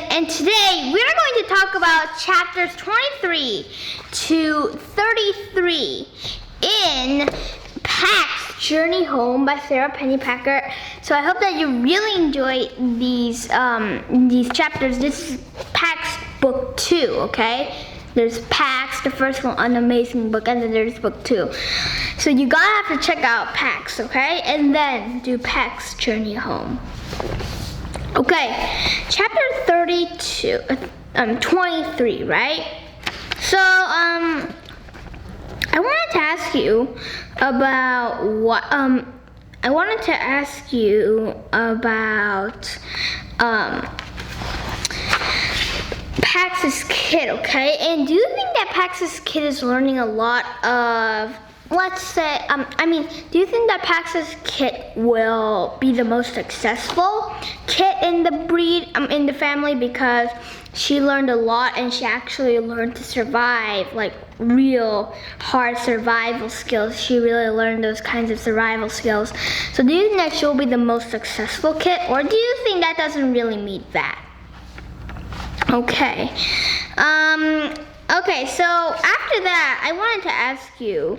And today we're going to talk about chapters 23 to 33 in Pax Journey Home by Sarah Pennypacker. So I hope that you really enjoy these chapters. This is Pax book 2, okay? There's Pax, the first one, an amazing book, and then there's book 2. So you gotta have to check out Pax, okay? And then do Pax Journey Home. Okay, chapter 23, right? So, I wanted to ask you about Pax's kid, okay? And do you think that Pax's kid is learning a lot of, let's say, do you think that Pax's kid will be the most successful kid in the breed, in the family, because she learned a lot and she actually learned to survive, like real hard survival skills. She really learned those kinds of survival skills. So do you think that she'll be the most successful kid, or do you think that doesn't really meet that? Okay. Okay, so after that, I wanted to ask you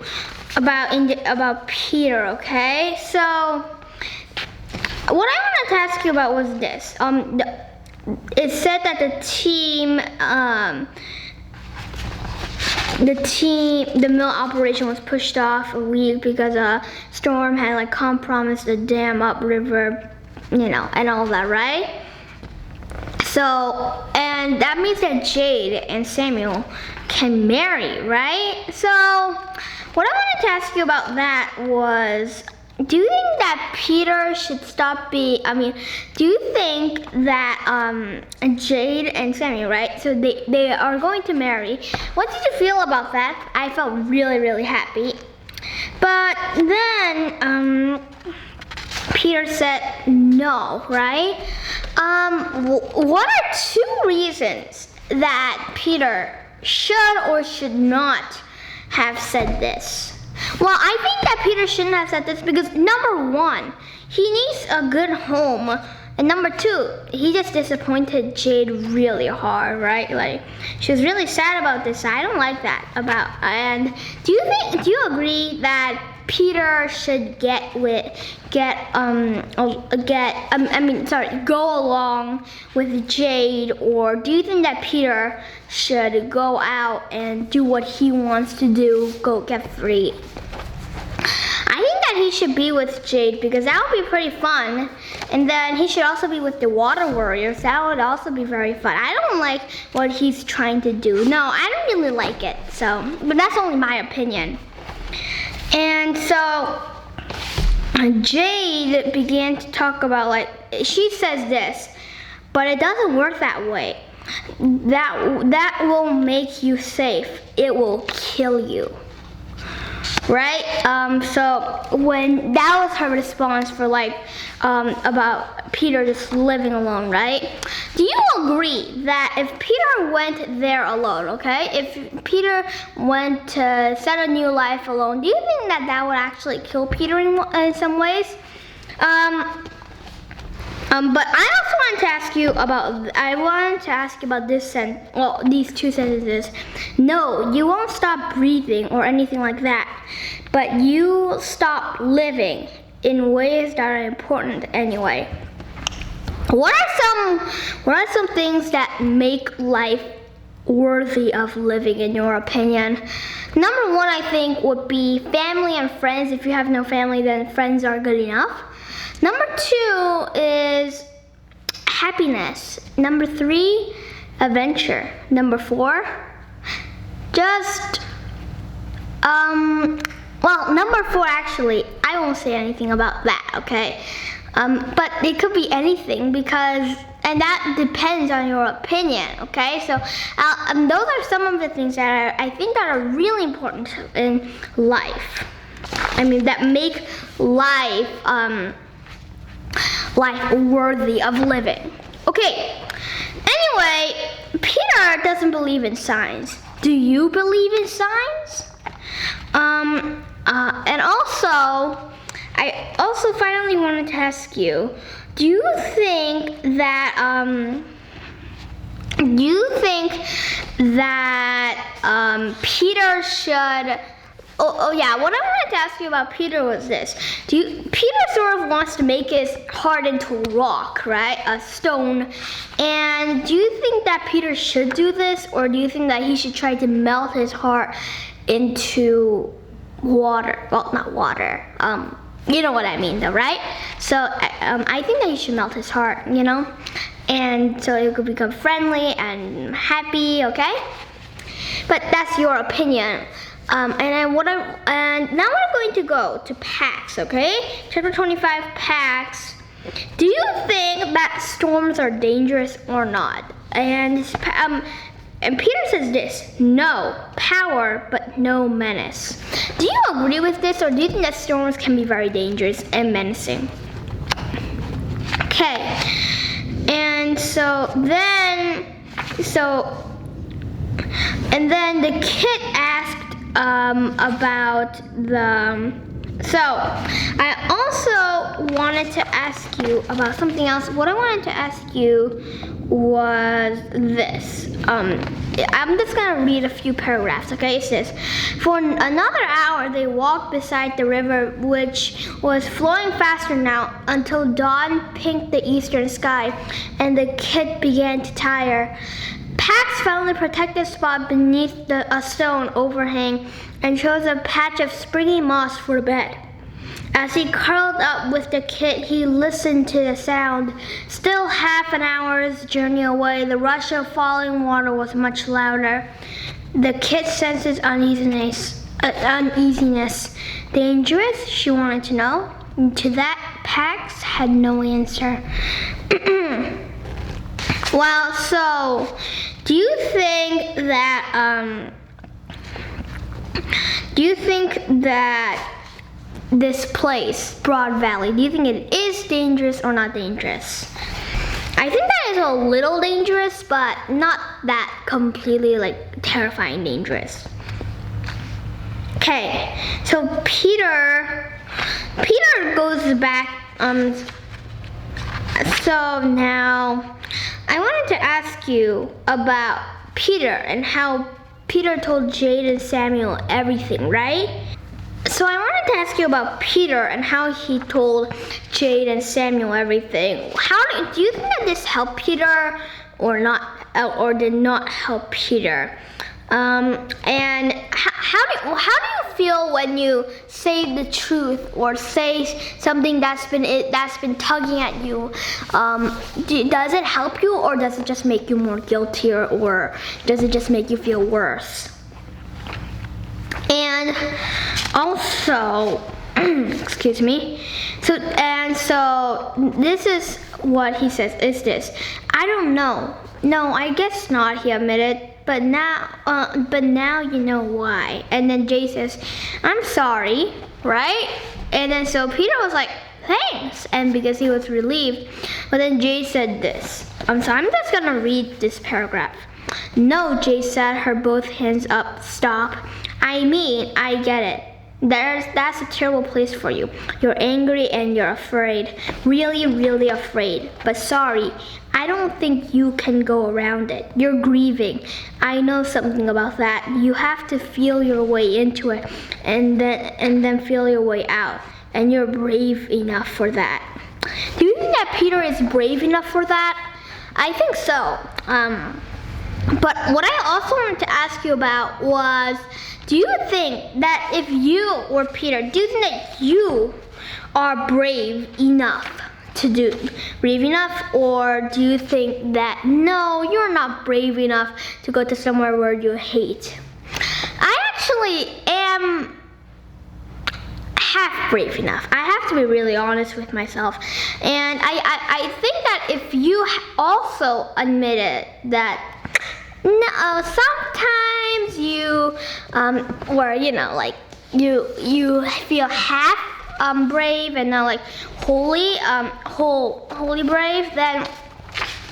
about Peter, okay? So what I wanted to ask you about was this. It said that the mill operation was pushed off a week because a storm had like compromised the dam upriver, and all that, right? So, and that means that Jade and Samuel can marry, right? So, what I wanted to ask you about that was, do you think that Peter should do you think that Jade and Samuel, right? So they are going to marry. What did you feel about that? I felt really, really happy. But then, Peter said no, right? What are 2 reasons that Peter should or should not have said this? Well, I think that Peter shouldn't have said this because number 1, he needs a good home, and number 2, he just disappointed Jade really hard, right? Like, she was really sad about this. I don't like that and do you agree that Peter should go along with Jade, or do you think that Peter should go out and do what he wants to do, go get free? I think that he should be with Jade because that would be pretty fun, and then he should also be with the Water Warriors. That would also be very fun. I don't like what he's trying to do. No, I don't really like it. But that's only my opinion. And so Jade began to talk about, she says this, but it doesn't work that way. That will make you safe. It will kill you. Right? So when that was her response for about Peter just living alone, right? Do you agree that if Peter went there alone, okay? If Peter went to set a new life alone, do you think that would actually kill Peter in some ways? But I also wanted to ask you about these 2 sentences. No, you won't stop breathing or anything like that, but you stop living in ways that are important anyway. What are some things that make life worthy of living in your opinion? Number 1, I think, would be family and friends. If you have no family, then friends are good enough. Number 2 is happiness. Number 3, adventure. Number 4, number 4, actually, I won't say anything about that, okay? But it could be anything and that depends on your opinion, okay? So those are some of the things that I think that are really important in life. That make life worthy of living. Okay, anyway, Peter Peter doesn't believe in signs. Do you believe in signs? And also, I also finally wanted to ask you, do you think that Peter should? Oh yeah, what I wanted to ask you about Peter was this. Peter sort of wants to make his heart into a rock, right? A stone. And do you think that Peter should do this, or do you think that he should try to melt his heart into water? Well, not water. You know what I mean though, right? So I think that he should melt his heart, you know? And so it could become friendly and happy, okay? But that's your opinion. And now we're going to go to Pax, okay? Chapter 25, Pax. Do you think that storms are dangerous or not? And Peter says this: no, power, but no menace. Do you agree with this, or do you think that storms can be very dangerous and menacing? Okay. And then the kid asked about the. So I also wanted to ask you about something else. What I wanted to ask you was this. I'm just gonna read a few paragraphs, okay? It says, for another hour they walked beside the river, which was flowing faster now, until dawn pinked the eastern sky, and the kid began to tire. Pax found a protected spot beneath a stone overhang and chose a patch of springy moss for a bed. As he curled up with the kid, he listened to the sound. Still half an hour's journey away, the rush of falling water was much louder. The kid sensed his uneasiness. Dangerous? She wanted to know. To that, Pax had no answer. Well, so, do you think that this place, Broad Valley, do you think it is dangerous or not dangerous? I think that is a little dangerous, but not that completely terrifying dangerous. Okay, so Peter goes back. So now I wanted to ask you about Peter and how Peter told Jade and Samuel everything, right? So I wanted to ask you about Peter and how he told Jade and Samuel everything. Do you think that this helped Peter or not, or did not help Peter? And how do you feel when you say the truth or say something that's been tugging at you? Does it help you, or does it just make you more guilty, or does it just make you feel worse? And also, excuse me. So this is what he says. Is this? I don't know. No, I guess not. He admitted. But now you know why. And then Jay says, I'm sorry, right? And then so Peter was like, thanks, and because he was relieved. But then Jay said this. So I'm just gonna read this paragraph. No, Jay said, her both hands up. Stop. I mean, I get it. That's a terrible place for you. You're angry and you're afraid. Really, really afraid. But sorry, I don't think you can go around it. You're grieving. I know something about that. You have to feel your way into it and then feel your way out. And you're brave enough for that. Do you think that Peter is brave enough for that? I think so. But what I also wanted to ask you about was, do you think that if you or Peter, do you think that you are brave enough, or do you think that no, you're not brave enough to go to somewhere where you hate? I actually am half brave enough. I have to be really honest with myself. And I think that if you also admitted that no, sometimes you, you feel half brave and not wholly brave, then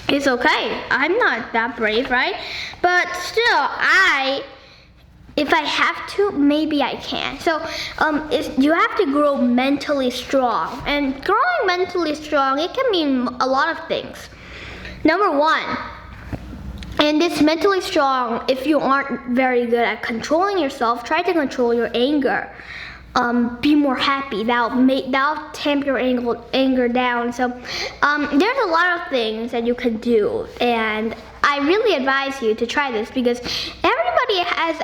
it's okay. I'm not that brave, right? But still, if I have to, maybe I can. So you have to grow mentally strong. And growing mentally strong, it can mean a lot of things. Number one, and this mentally strong, if you aren't very good at controlling yourself, try to control your anger. Be more happy. That'll tamp your anger down. So there's a lot of things that you can do, and I really advise you to try this because everybody has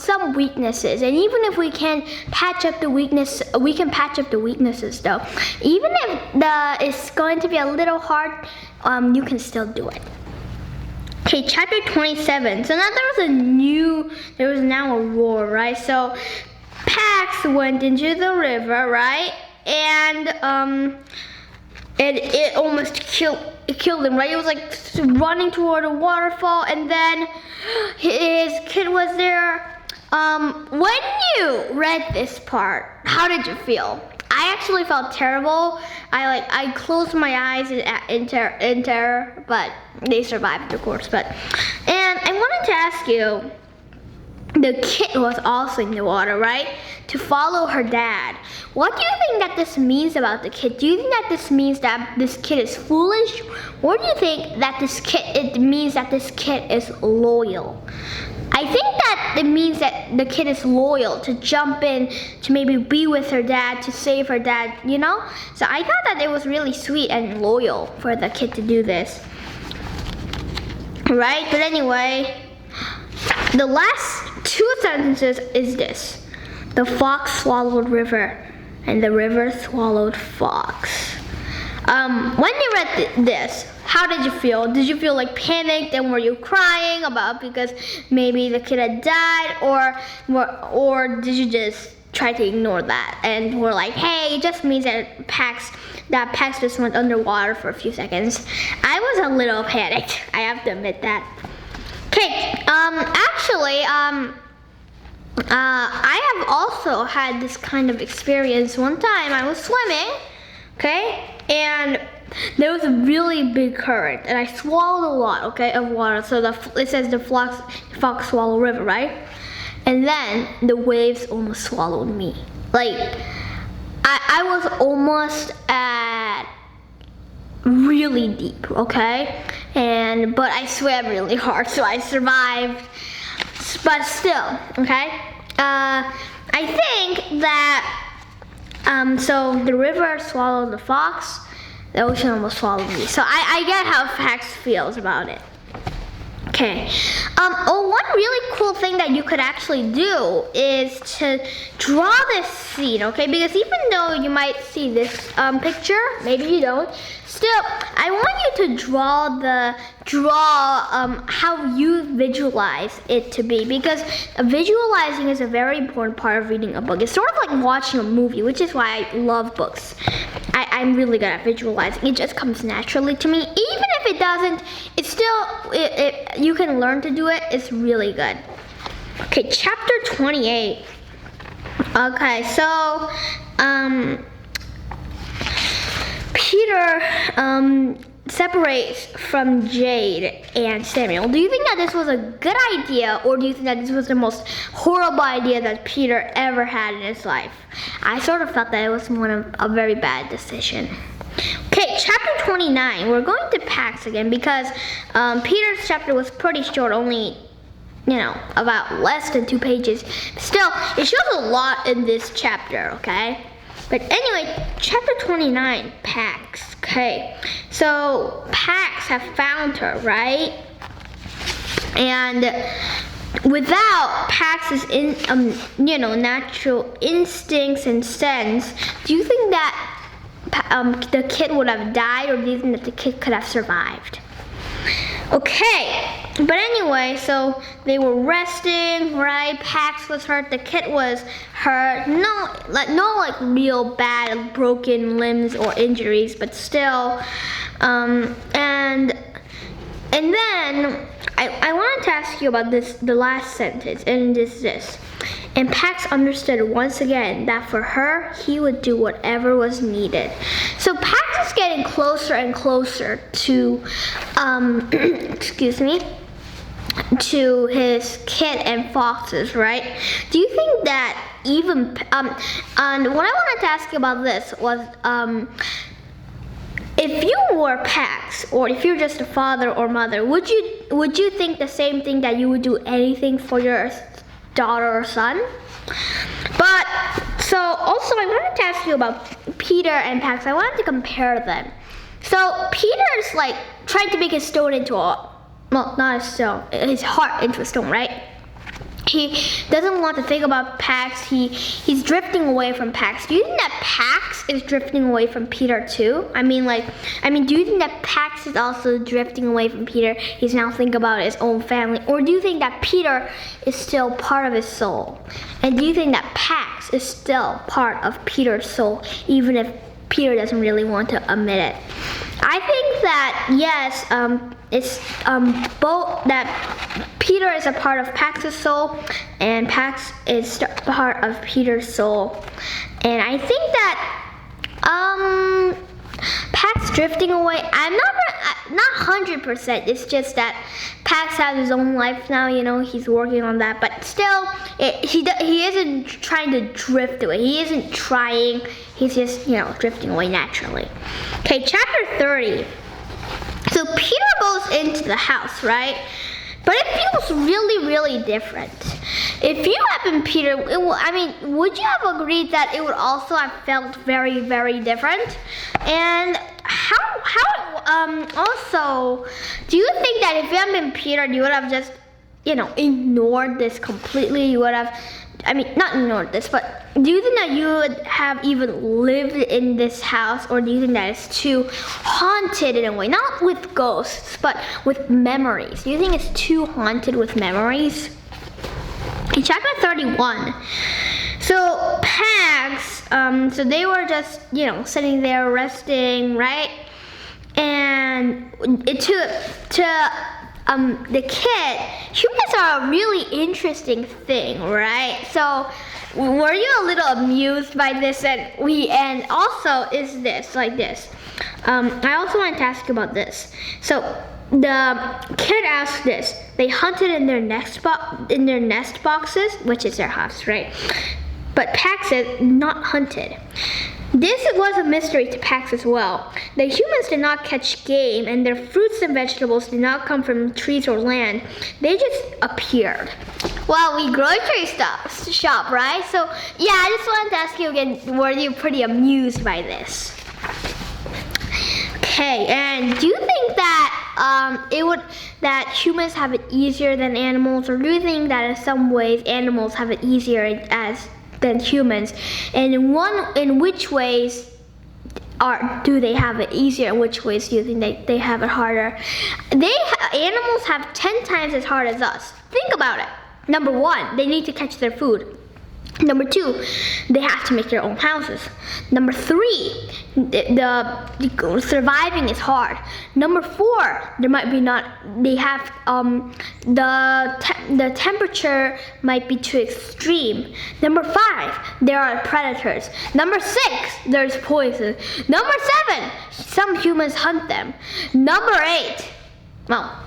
some weaknesses, and even if we can patch up the weakness, we can patch up the weaknesses though. Even if it's going to be a little hard, you can still do it. Okay, chapter 27. So now there was now a war, right? So Pax went into the river, right? And it almost killed him, right? It was like running toward a waterfall, and then his kid was there. When you read this part, how did you feel? I actually felt terrible. I closed my eyes in terror, but they survived, of course. And I wanted to ask you, the kid was also in the water, right? To follow her dad. What do you think that this means about the kid? Do you think that this means that this kid is foolish? Or do you think that it means that this kid is loyal? I think that it means that the kid is loyal to jump in, to maybe be with her dad, to save her dad, you know? So I thought that it was really sweet and loyal for the kid to do this. Right? But anyway, the last two sentences is this. The fox swallowed river, and the river swallowed fox. When you read this, how did you feel? Did you feel like panicked, and were you crying about because maybe the kid had died, or did you just try to ignore that and were like, hey, it just means that Pax just went underwater for a few seconds? I was a little panicked, I have to admit that. Okay, actually, I have also had this kind of experience. One time I was swimming, okay, and there was a really big current, and I swallowed a lot, okay, of water. So it says the fox swallowed river, right? And then the waves almost swallowed me. Like, I was almost at really deep, okay? But I swam really hard, so I survived. But still, okay? I think that, so the river swallowed the fox, the ocean almost swallowed me. So I get how Pax feels about it. Okay. One really cool thing that you could actually do is to draw this scene, okay? Because even though you might see this picture, maybe you don't, still, I want you to draw how you visualize it to be, because visualizing is a very important part of reading a book. It's sort of like watching a movie, which is why I love books. I'm really good at visualizing. It just comes naturally to me. Even if it doesn't, it's still, you can learn to do it. It's really good. Okay, chapter 28. Okay, so, Peter separates from Jade and Samuel. Do you think that this was a good idea, or do you think that this was the most horrible idea that Peter ever had in his life? I sort of felt that it was a very bad decision. Okay, chapter 29. We're going to Pax again because Peter's chapter was pretty short, only, about less than 2 pages. Still, it shows a lot in this chapter, okay? But anyway, chapter 29, Pax. Okay, so Pax have found her, right? And without Pax's natural instincts and sense, do you think that the kid would have died, or do you think that the kid could have survived? Okay, but anyway, so they were resting, right? Pax was hurt, the kid was hurt. No real bad broken limbs or injuries, but still. And then I wanted to ask you about this, the last sentence, and this. And Pax understood once again that for her, he would do whatever was needed. So Pax is getting closer and closer to, excuse me, to his kid and foxes, right? Do you think that even, and what I wanted to ask you about this was, if you were Pax, or if you're just a father or mother, would you think the same thing, that you would do anything for your daughter or son? But so also I wanted to ask you about Peter and Pax. I wanted to compare them. So Peter's like trying to make his stone into a, well, not a stone, his heart into a stone, right? He doesn't want to think about Pax. He's drifting away from Pax. Do you think that Pax is drifting away from Peter too? I mean, do you think that Pax is also drifting away from Peter? He's now thinking about his own family. Or do you think that Peter is still part of his soul? And do you think that Pax is still part of Peter's soul, even if Peter doesn't really want to admit it? I think that yes, it's both, that Peter is a part of Pax's soul, and Pax is part of Peter's soul. And I think that Pax drifting away, I'm not 100%. It's just that Pax has his own life now, you know, he's working on that, but still, he isn't trying to drift away. He isn't trying, he's just, you know, drifting away naturally. Okay, chapter 30. So Peter goes into the house, right? But it feels really, really different. If you had been Peter, would you have agreed that it would also have felt very, very different? And also, do you think that if you had been Peter, you would have just, you know, ignored this completely? You would have, not ignored this, but do you think that you would have even lived in this house, or do you think that it's too haunted in a way? Not with ghosts, but with memories. Do you think it's too haunted with memories? In chapter 31, so Pax, so they were just, you know, sitting there resting, right? And the kid, humans are a really interesting thing, right? So were you a little amused by this? And also is this like this? I also wanted to ask you about this. So the kid asked this. They hunted in their nest boxes, which is their house, right? But Pax said not hunted. This was a mystery to Pax as well. The humans did not catch game, and their fruits and vegetables did not come from trees or land. They just appeared. Well, we grocery shop, right? So yeah, I just wanted to ask you again, were you pretty amused by this? Okay, and do you think that that humans have it easier than animals, or do you think that in some ways animals have it easier than humans? And in which ways do they have it easier? In which ways do you think they have it harder? Animals have 10 times as hard as us. Think about it. Number 1, they need to catch their food. Number 2, they have to make their own houses. Number 3, the surviving is hard. Number 4, they have the temperature might be too extreme. Number 5, there are predators. Number 6, there's poison. Number 7, some humans hunt them. Number 8, well,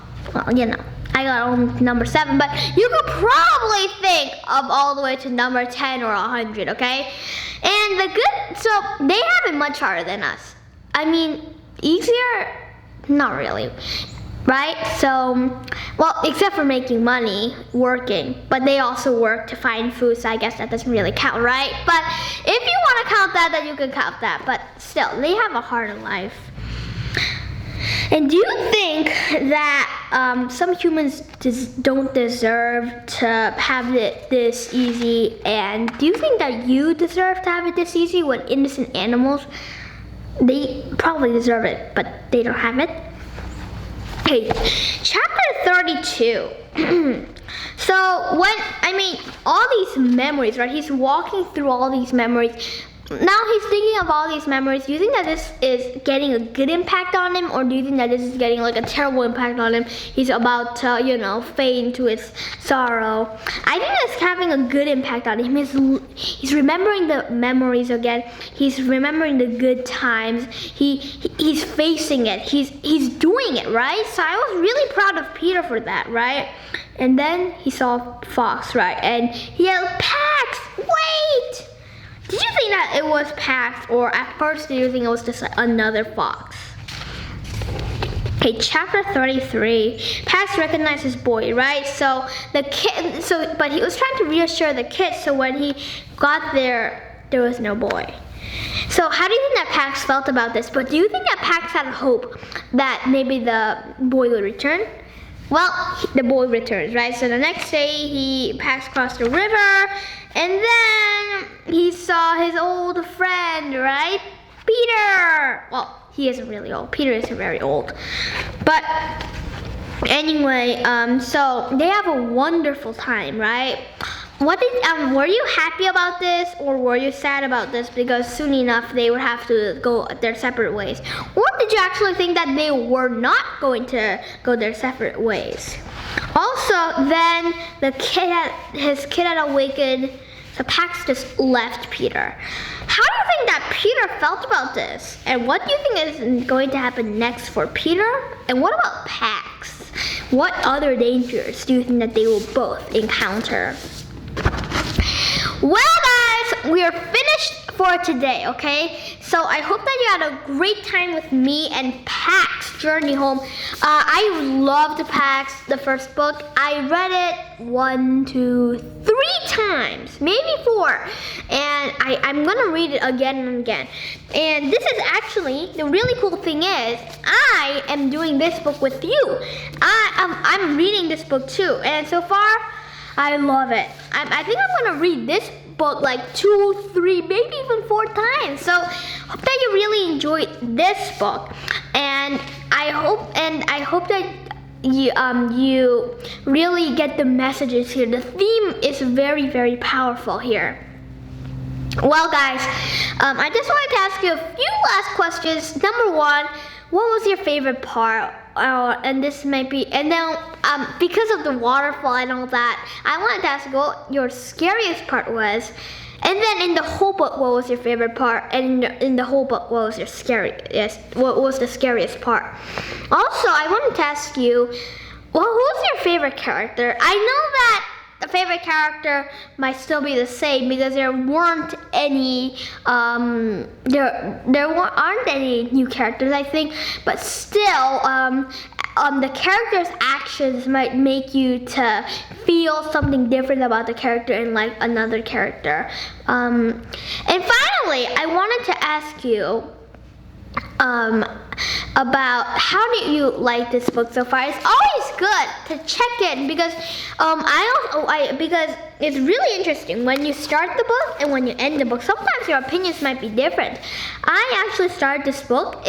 you know, I got on number 7, but you could probably think of all the way to number 10 or 100, okay? And so they have it much harder than us. Easier? Not really, right? So, well, except for making money, working, but they also work to find food, so I guess that doesn't really count, right? But if you want to count that, then you can count that, but still, they have a harder life. And do you think that some humans don't deserve to have it this easy? And do you think that you deserve to have it this easy when innocent animals, they probably deserve it, but they don't have it? Okay, chapter 32. So all these memories, right? He's walking through all these memories. now he's thinking of all these memories. Do you think that this is getting a good impact on him, or do you think that this is getting like a terrible impact on him? He's about to, you know, fade into his sorrow. I think it's having a good impact on him. He's remembering the memories again. He's remembering the good times. He's facing it. He's doing it, right? So I was really proud of Peter for that, right? And then he saw Fox, right? And he yelled, "Pax, wait!" Did you think that it was Pax, or at first did you think it was just another fox? Okay, chapter 33. Pax recognized his boy, right? So the kid, but he was trying to reassure the kid. So when he got there, there was no boy. So how do you think that Pax felt about this? But do you think that Pax had hope that maybe the boy would return? Well, the boy returns, right? So the next day, Pax crossed the river, and then he saw his old friend, right? Peter! Well, he isn't really old. Peter isn't very old. But anyway, so they have a wonderful time, right? Were you happy about this, or were you sad about this because soon enough they would have to go their separate ways? Or did you actually think that they were not going to go their separate ways? Also, then his kid had awakened, so Pax just left Peter. How do you think that Peter felt about this? And what do you think is going to happen next for Peter? And what about Pax? What other dangers do you think that they will both encounter? Well, guys, we are finished for today, okay? So I hope that you had a great time with me and Pax Journey Home. I loved Pax, the first book. I read it 1, 2, 3 times, maybe 4. And I'm gonna read it again and again. And this is actually, the really cool thing is, I am doing this book with you. I'm reading this book too. And so far, I love it. I think I'm gonna read this book like 2, 3, maybe even 4 times. So hope that you really enjoyed this book, and I hope that you really get the messages here. The theme is very, very powerful here. Well, guys, I just wanted to ask you a few last questions. Number 1, what was your favorite part? And this might be, and then because of the waterfall and all that, I wanted to ask what your scariest part was. And then in the whole book, what was your favorite part? And in the whole book, what was the scariest part? Also, I wanted to ask you, well, who's your favorite character? I know that the favorite character might still be the same because there weren't any aren't any new characters, I think, but still the character's actions might make you to feel something different about the character and like another character. And finally, I wanted to ask you about how do you like this book so far. It's always good to check in because because it's really interesting when you start the book and when you end the book. Sometimes your opinions might be different. I actually started this book.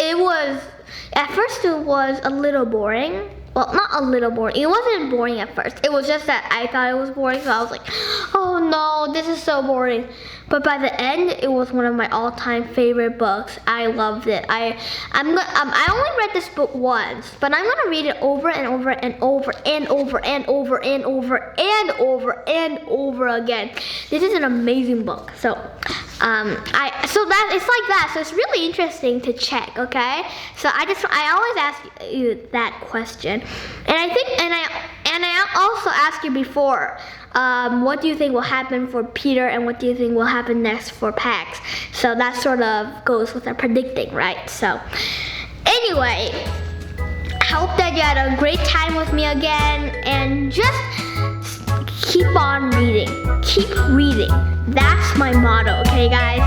At first it was a little boring. Well, not a little boring. It wasn't boring at first. It was just that I thought it was boring, so I was like, oh no, this is so boring. But by the end, it was one of my all-time favorite books. I loved it. I only read this book once, but I'm gonna read it over and over and over and over and over and over and over and over again. This is an amazing book. So it's like that. So it's really interesting to check. Okay. So I always ask you that question, and I also asked you before. What do you think will happen for Peter, and what do you think will happen next for Pax? So that sort of goes with our predicting, right? So anyway, I hope that you had a great time with me again, and just keep on reading. Keep reading. That's my motto, okay guys?